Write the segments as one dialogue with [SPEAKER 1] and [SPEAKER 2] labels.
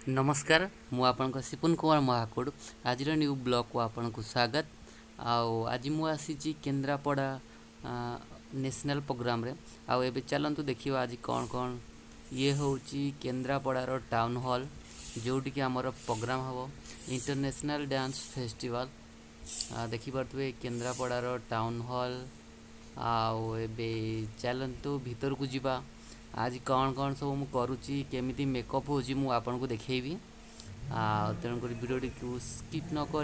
[SPEAKER 1] नमस्कार मु आपन सिपुन कुमार महाकुड़ आज न्यू ब्लॉग को आपन को स्वागत। आज मु आसी केन्द्रापड़ा नेशनल प्रोग्राम रे आउ चलतु देखिए आज कौन कौन ये हूँ केन्द्रापड़ार टाउन हॉल जोटि कि आमर प्रोग्राम हम इंटरनेशनल डांस फेस्टिवल देखिपे केन्द्रापड़ार टाउन हॉल आउ चलतु भीतर को जीवा आज कौन कौन सब मुझे करुच्ची केमी मेकअप हो आपन को देखेबी तेणुक भिडियो को स्किप नक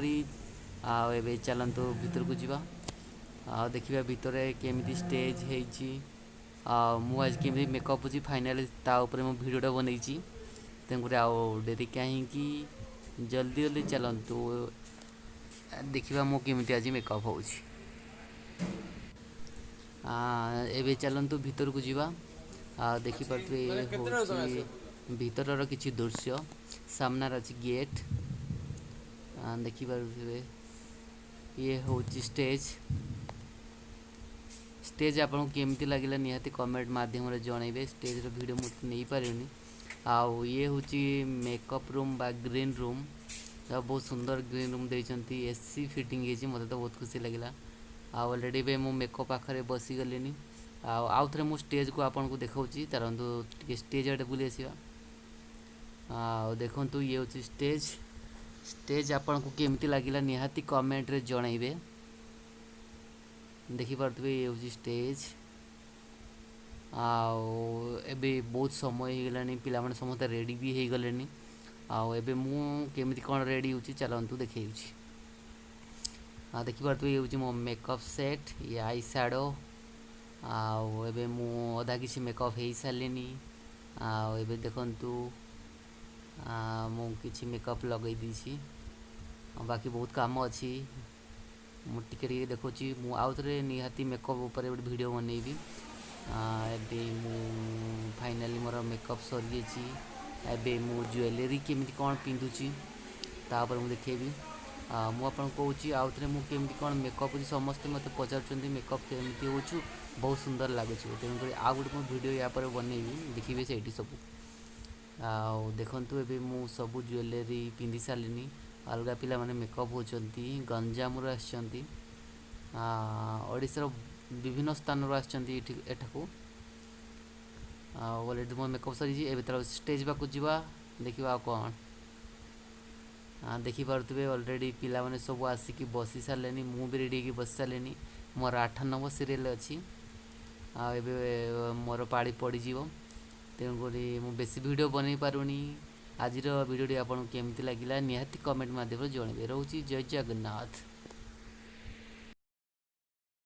[SPEAKER 1] चलतु भीतर को जीवा देखा भितर केमी स्टेज मुझे केमी मेकअप हो फाइनाली ताऊपर मो भिडियोटा बनई तेणुक डेरी कहीं जल्दी जल्दी चलतु देखा मो केमी आज मेकअप हो चलतु भीतर को जीवा देखिपे भीतर किसी दृश्य सामनार अच्छी गेट देखिपे ये हूँ स्टेज स्टेज आपको केमती लगे निहाती कमेंट माध्यम जनइबे स्टेज वीडियो मुझे नहीं पारे आउ ये हूँ मेकअप रूम बा ग्रीन रूम बहुत सुंदर ग्रीन रूम देती एसी फिटिंग मत तो बहुत खुशी लगे ऑलरेडी भी मु मेकअप पाखे बसीगली आउ थे मु स्टेज को आपन को देखा तरंतु स्टेज आड़े बुली आसवा देखु ये हूँ स्टेज स्टेज आपन को केमती लगे निहाती कमेंट रे जनइबे देखिपे ये हूँ स्टेज आबे बहुत समय होगा पिला माने समस्त रेडी भी हो गले आबे मुझे कौन रेडी हो चलतु देखे देखिपे ये हूँ मो मेकअप सेट ये आई शैडो आबे मु अधा किसी मेकअप हो सारे आबे देखु मुझे मेकअप लगे दी बाकी बहुत काम अच्छी मुझे देखुँ मुझे निहाती मेकअप उपर गोटे वीडियो बनईबी फाइनाली मोर मेकअप सरी एबे मु ज्वेलरी केमी कौन पिंधुची तापर मुझे देखेबी मुझे कहूँ आउ थे मुझे कौन मेकअप हो समस्ते मत पचार मेकअप केमी हो बहुत सुंदर लगुच तेणुक आ गोटे मुझे वीडियो या बनईबी देखिए से सब देखु ए मु सब ज्वेलरी पिंधि सारे अलग पिला माने मेकअप होती गंजाम आशार विभिन्न स्थान आठाको ऑलरेडी मो मेकअप सरी ए स्टेज पाक जावा देखा कौन देखिपे ऑलरेडी पिला माने सब आसिक बसी सारे मु भी रेडी बस सारे मोर 8 नंबर सीरियल अच्छी मोर पाड़ी पड़ज तेणुक मुझे बेसी वीडियो बनई पारूनी आज वीडियो आपको केमती लगे निहाती कमेंट माध्यम जनइबे रोची जय जगन्नाथ।